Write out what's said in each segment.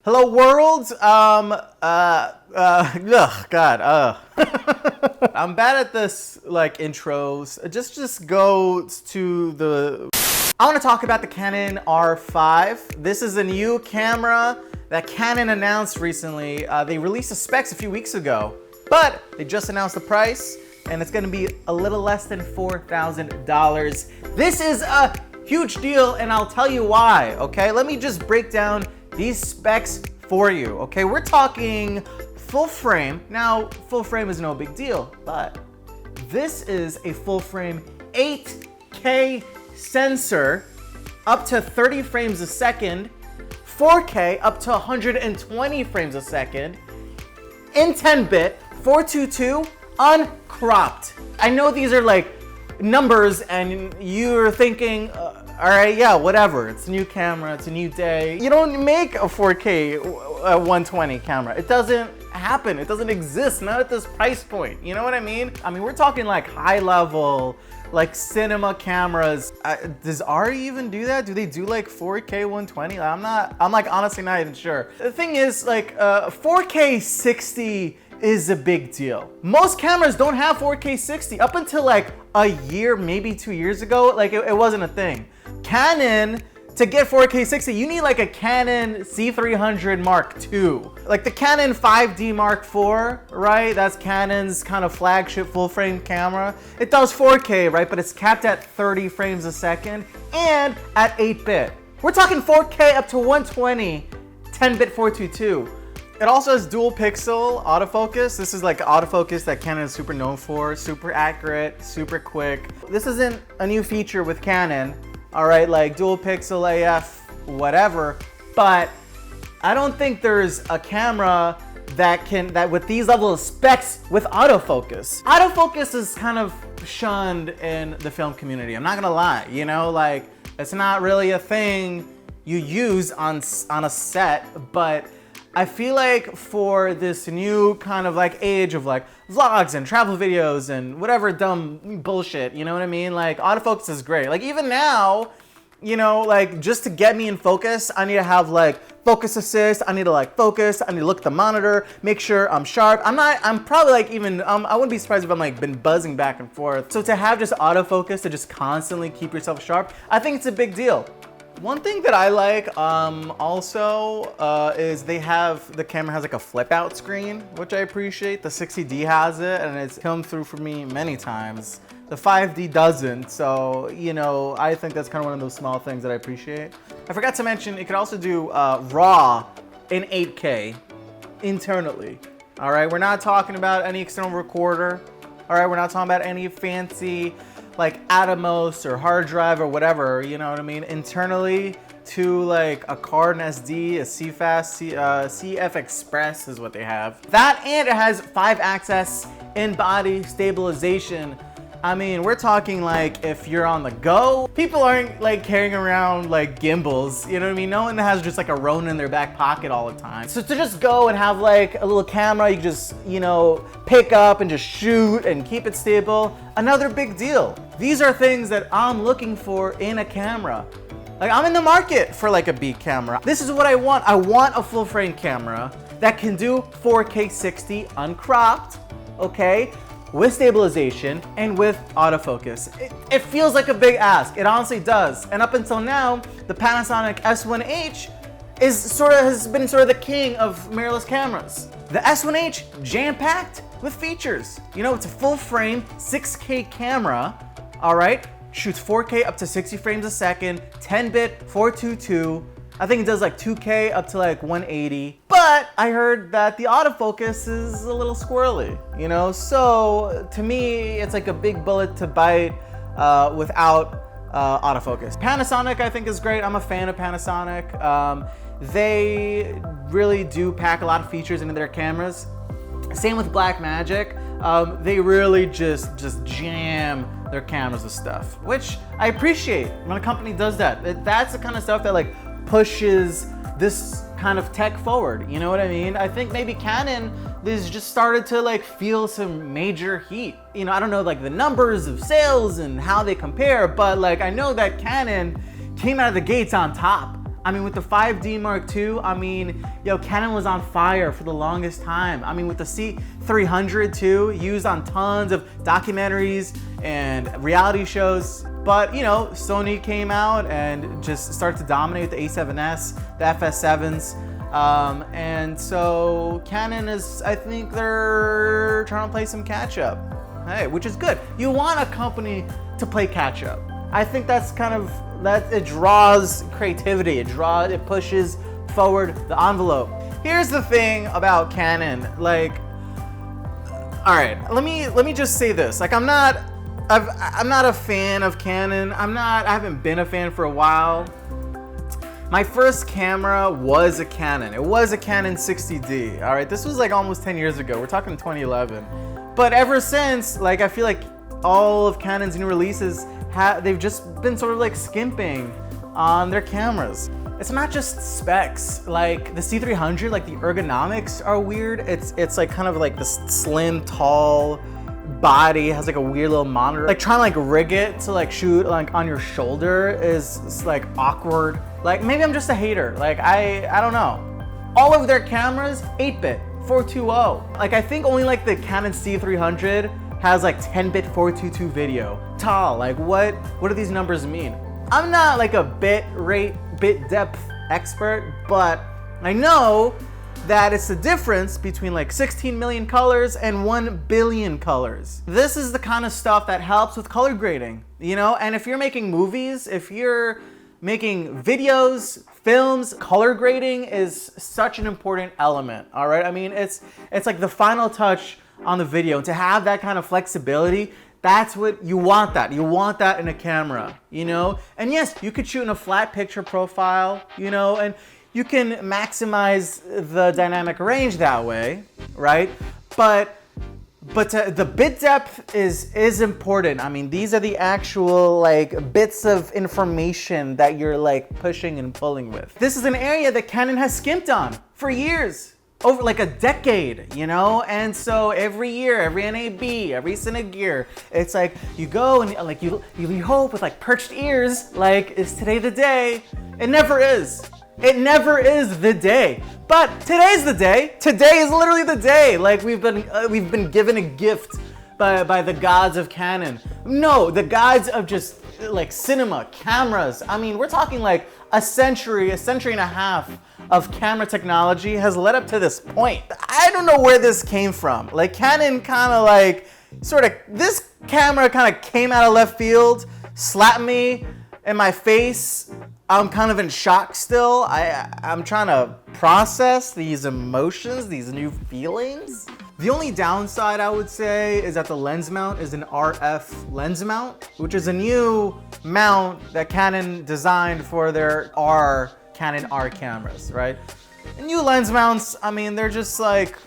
Hello world. God. I'm bad at this like intros. Just go to the. I want to talk about the Canon R5. This is a new camera that Canon announced recently. They released the specs a few weeks ago, but they just announced the price, and it's going to be a little less than $4,000. This is a huge deal, and I'll tell you why. Okay, let me just break down these specs for you. Okay, we're talking full frame. Now, full frame is no big deal, but this is a full frame 8K sensor up to 30 frames a second, 4K up to 120 frames a second, in 10-bit, 422, uncropped. I know these are like numbers and you're thinking, all right, yeah, whatever. It's a new camera, it's a new day. You don't make a 4K 120 camera. It doesn't happen. It doesn't exist, not at this price point. You know what I mean? I mean, we're talking like high level, like cinema cameras. Does Ari even do that? Do they do like 4K 120? I'm like honestly not even sure. The thing is like 4K 60 is a big deal. Most cameras don't have 4K 60. Up until like a year, maybe 2 years ago, like it wasn't a thing. Canon, to get 4K 60, you need like a Canon C300 Mark II. Like the Canon 5D Mark IV, right? That's Canon's kind of flagship full frame camera. It does 4K, right? But it's capped at 30 frames a second and at 8-bit. We're talking 4K up to 120, 10-bit 422. It also has dual pixel autofocus. This is like autofocus that Canon is super known for. Super accurate, super quick. This isn't a new feature with Canon, all right, like dual pixel AF, whatever. But I don't think there's a camera that with these level of specs with autofocus. Autofocus is kind of shunned in the film community. I'm not gonna lie, you know, like it's not really a thing you use on a set, but I feel like for this new kind of like age of like vlogs and travel videos and whatever dumb bullshit, you know what I mean? Like autofocus is great. Like even now, you know, like just to get me in focus, I need to have like focus assist. I need to like focus. I need to look at the monitor, make sure I'm sharp. I'm probably like even, I wouldn't be surprised if I'm like been buzzing back and forth. So to have just autofocus to just constantly keep yourself sharp, I think it's a big deal. One thing that I like also is the camera has like a flip out screen, which I appreciate. The 60D has it and it's come through for me many times. The 5D doesn't, so you know, I think that's kind of one of those small things that I appreciate. I forgot to mention, it could also do RAW in 8K internally. All right, we're not talking about any external recorder. All right, we're not talking about any fancy like Atomos or hard drive or whatever, you know what I mean? Internally to like a card, an SD, a CFast, CF Express is what they have. That, and it has 5-axis in-body stabilization. I mean, we're talking like if you're on the go, people aren't like carrying around like gimbals, you know what I mean? No one has just like a Ronin in their back pocket all the time. So to just go and have like a little camera you just, you know, pick up and just shoot and keep it stable, another big deal. These are things that I'm looking for in a camera. Like I'm in the market for like a B camera. This is what I want. I want a full frame camera that can do 4K 60 uncropped, okay? With stabilization and with autofocus. It feels like a big ask. It honestly does. And up until now, the Panasonic S1H has been sort of the king of mirrorless cameras. The S1H jam-packed with features. You know, it's a full frame 6K camera, all right? Shoots 4K up to 60 frames a second, 10-bit 422. I think it does like 2K up to like 180. But I heard that the autofocus is a little squirrely, you know? So to me, it's like a big bullet to bite without autofocus. Panasonic I think is great. I'm a fan of Panasonic. They really do pack a lot of features into their cameras. Same with Blackmagic. They really just jam their cameras with stuff, which I appreciate when a company does that. That's the kind of stuff that like pushes this kind of tech forward, you know what I mean? I think maybe Canon has just started to like feel some major heat. You know, I don't know like the numbers of sales and how they compare, but like I know that Canon came out of the gates on top I mean, with the 5D Mark II, I mean, yo, Canon was on fire for the longest time. I mean, with the C300 too, used on tons of documentaries and reality shows. But, you know, Sony came out and just started to dominate the A7S, the FS7s. And so Canon is, I think they're trying to play some catch up. Hey, which is good. You want a company to play catch up. I think that's kind of, that it draws creativity, it pushes forward the envelope. Here's the thing about Canon, like, all right, let me just say this. Like, I'm not a fan of Canon. I haven't been a fan for a while. My first camera was a Canon. It was a Canon 60D. All right, this was like almost 10 years ago. We're talking 2011. But ever since, like, I feel like all of Canon's new releases, they've just been sort of like skimping on their cameras. It's not just specs. Like the C300, like the ergonomics are weird. It's like kind of like this slim, tall body, has like a weird little monitor. Like trying to like rig it to like shoot like on your shoulder is like awkward. Like maybe I'm just a hater. Like I don't know. All of their cameras, 8-bit, 420. Like I think only like the Canon C300 has like 10-bit 422 video. Tall, like what do these numbers mean? I'm not like a bit depth expert, but I know that it's the difference between like 16 million colors and 1 billion colors. This is the kind of stuff that helps with color grading, you know? And if you're making movies, if you're making videos, films, color grading is such an important element, all right? I mean, it's like the final touch on the video. To have that kind of flexibility, that's what you want. You want that in a camera, you know? And yes, you could shoot in a flat picture profile, you know, and you can maximize the dynamic range that way, right? But the bit depth is important. I mean, these are the actual like bits of information that you're like pushing and pulling with. This is an area that Canon has skimped on for years. Over like a decade, you know? And so every year, every NAB, every Cinegear, it's like you go and like you hope with like perched ears, like, is today the day? It never is. It never is the day. But today's the day. Today is literally the day. Like we've been given a gift by the gods of Canon. No, the gods of just like cinema, cameras. I mean, we're talking like a century and a half of camera technology has led up to this point. I don't know where this came from. Like Canon kind of like, this camera kind of came out of left field, slapped me in my face. I'm kind of in shock still. I'm trying to process these emotions, these new feelings. The only downside I would say is that the lens mount is an RF lens mount, which is a new mount that Canon designed for their Canon R cameras, right? And new lens mounts, I mean, they're just like,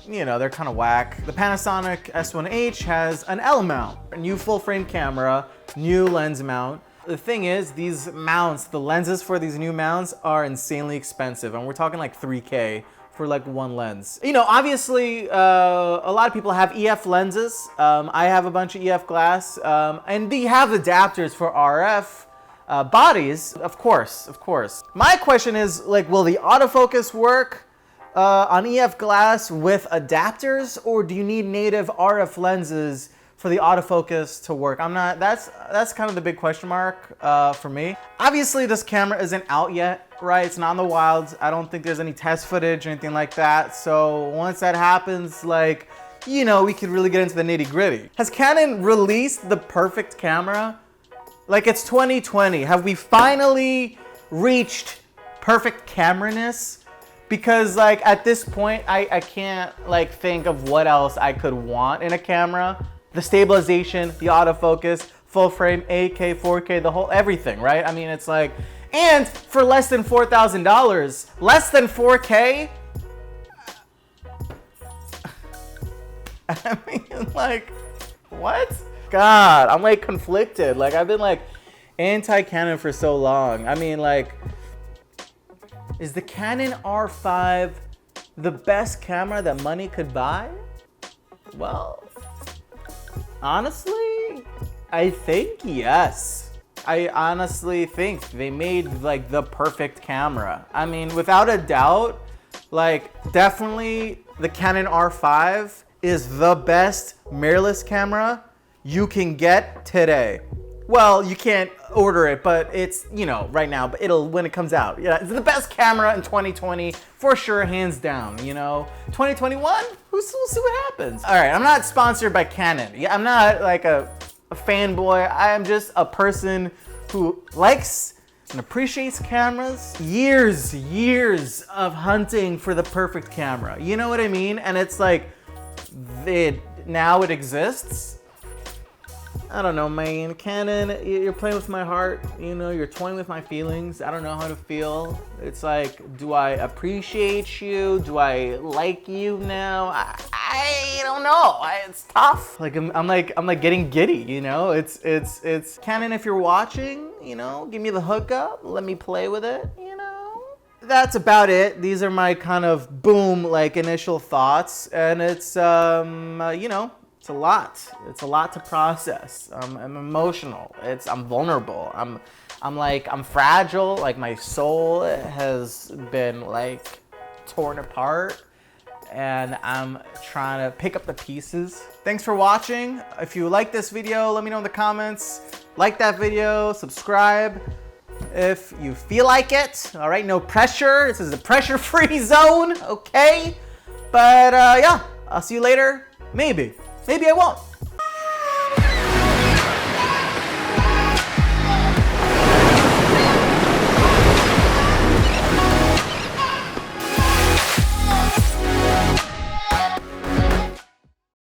you know, they're kind of whack. The Panasonic S1H has an L mount, a new full frame camera, new lens mount. The thing is, these mounts, the lenses for these new mounts are insanely expensive, and we're talking like 3K for like one lens. You know, obviously, a lot of people have EF lenses. I have a bunch of EF glass, and they have adapters for RF bodies, of course. My question is, like, will the autofocus work on EF glass with adapters, or do you need native RF lenses for the autofocus to work? That's kind of the big question mark for me. Obviously, this camera isn't out yet, right? It's not in the wild. I don't think there's any test footage or anything like that. So once that happens, like, you know, we could really get into the nitty gritty. Has Canon released the perfect camera? Like, it's 2020. Have we finally reached perfect camera-ness? Because like at this point, I can't like think of what else I could want in a camera. The stabilization, the autofocus, full frame, 8K, 4K, the whole everything, right? I mean, it's like, and for less than $4,000, less than 4K. I mean, like, what? God, I'm like conflicted. Like, I've been like anti-Canon for so long. I mean, like, is the Canon R5 the best camera that money could buy? Well, honestly, I think yes. I honestly think they made like the perfect camera. I mean, without a doubt, like definitely the Canon R5 is the best mirrorless camera you can get today. Well, you can't order it, but it's, you know, right now, but it'll, when it comes out. Yeah, it's the best camera in 2020, for sure, hands down, you know. 2021, we'll see what happens. All right, I'm not sponsored by Canon. Yeah, I'm not like a fanboy. I am just a person who likes and appreciates cameras. Years of hunting for the perfect camera. You know what I mean? And it's like, now it exists. I don't know, man. Canon, you're playing with my heart. You know, you're toying with my feelings. I don't know how to feel. It's like, do I appreciate you? Do I like you now? I don't know. It's tough. Like I'm like getting giddy. You know, it's Canon. If you're watching, you know, give me the hookup. Let me play with it. You know. That's about it. These are my kind of boom, like initial thoughts, and it's you know. It's a lot. It's a lot to process. I'm emotional. I'm vulnerable. I'm fragile. Like my soul has been like torn apart, and I'm trying to pick up the pieces. Thanks for watching. If you like this video, let me know in the comments. Like that video, subscribe if you feel like it. All right, no pressure. This is a pressure-free zone, okay? But yeah, I'll see you later. Maybe I won't.